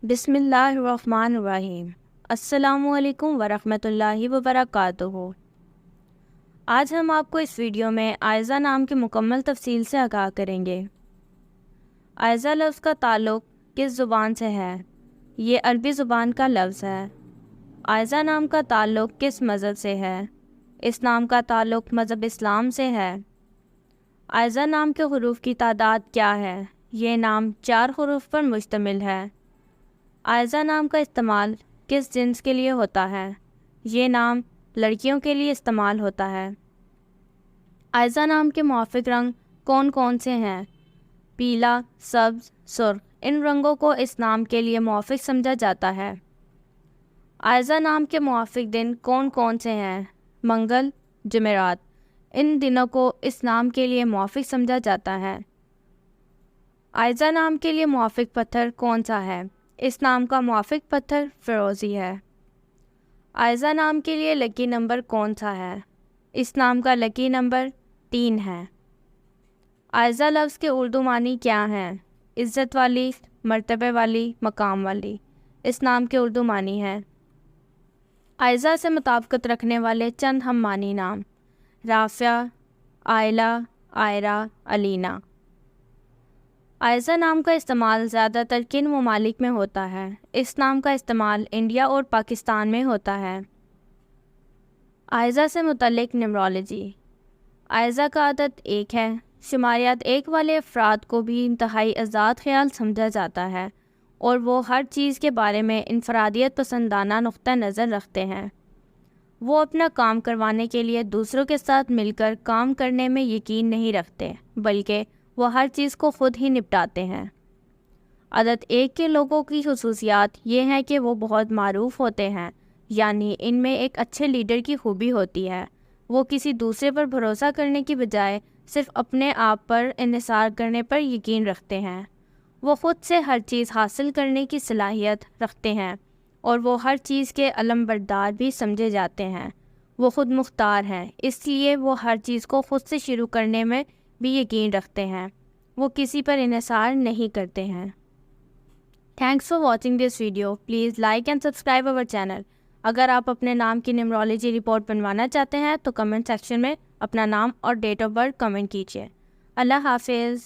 बिस्मिल्लाहिर्रहमानिर्रहीम। अस्सलामुअलैकुम वरहमतुल्लाहि वबरकातुहू। आज हम आपको इस वीडियो में आयज़ा नाम की मुकम्मल तफसील से आगाह करेंगे। आयज़ा लफ्ज़ का ताल्लुक़ किस ज़ुबान से है? ये अरबी ज़ुबान का लफ्ज़ है। आयज़ा नाम का ताल्लुक़ किस मज़हब से है? इस नाम का ताल्लुक़ मज़हब इस्लाम से है। आयज़ा नाम के हुरूफ़ की तादाद क्या है? ये नाम 4 हुरूफ़ पर मुश्तमिल है। आयज़ा नाम का इस्तेमाल किस जिन्स के लिए होता है? ये नाम लड़कियों के लिए इस्तेमाल होता है। आयज़ा नाम के मुआफ़िक रंग कौन कौन से हैं? पीला, सब्ज़, सुर्ख। इन रंगों को इस नाम के लिए मुआफ़िक समझा जाता है। आयज़ा नाम के मुआफ़िक दिन कौन कौन से हैं? मंगल, जुमेरात। इन दिनों को इस नाम के लिए मुआफ़िक समझा जाता है। आयज़ा नाम के लिए मुआफ़िक पत्थर कौन सा है? इस नाम का मुआफ़िक पत्थर फ़िरोज़ी है। आयज़ा नाम के लिए लकी नंबर कौन सा है? इस नाम का लकी नंबर 3 है। आयज़ा लफ्ज़ के उर्दू मानी क्या हैं? इज़्ज़त वाली, मर्तबे वाली, मकाम वाली। इस नाम के उर्दू मानी हैं। आयज़ा से मुताबिकत रखने वाले चंद हम मानी नाम: राफ़िया, आयला, आयरा, अलीना। आयज़ा नाम का इस्तेमाल ज़्यादातर किन ममालिक में होता है? इस नाम का इस्तेमाल इंडिया और पाकिस्तान में होता है। आयज़ा से मुतल्लिक़ न्यूमरोलॉजी। आयज़ा का अदद 1 है। शुमारियात 1 वाले अफराद को भी इंतहाई आज़ाद ख्याल समझा जाता है और वो हर चीज़ के बारे में इनफरादियत पसंदाना नुक्ता नज़र रखते हैं। वो अपना काम करवाने के लिए दूसरों के साथ मिलकर काम करने में यकीन नहीं रखते, बल्कि वो हर चीज़ को ख़ुद ही निपटाते हैं। अदद 1 के लोगों की खुसूसियात ये हैं कि वो बहुत मारूफ होते हैं, यानी इनमें एक अच्छे लीडर की खूबी होती है। वो किसी दूसरे पर भरोसा करने की बजाय सिर्फ़ अपने आप पर इन्हिसार करने पर यकीन रखते हैं। वो ख़ुद से हर चीज़ हासिल करने की सलाहियत रखते हैं और वो हर चीज़ के अलमबरदार भी समझे जाते हैं। वो ख़ुद मुख्तार हैं, इसलिए वो हर चीज़ को ख़ुद से शुरू करने में भी यकीन रखते हैं। वो किसी पर इन्हिसार नहीं करते हैं। Thanks for watching this video. Please like and subscribe our channel. अगर आप अपने नाम की न्यूमरोलॉजी रिपोर्ट बनवाना चाहते हैं तो कमेंट सेक्शन में अपना नाम और डेट ऑफ बर्थ कमेंट कीजिए। अल्लाह हाफिज़।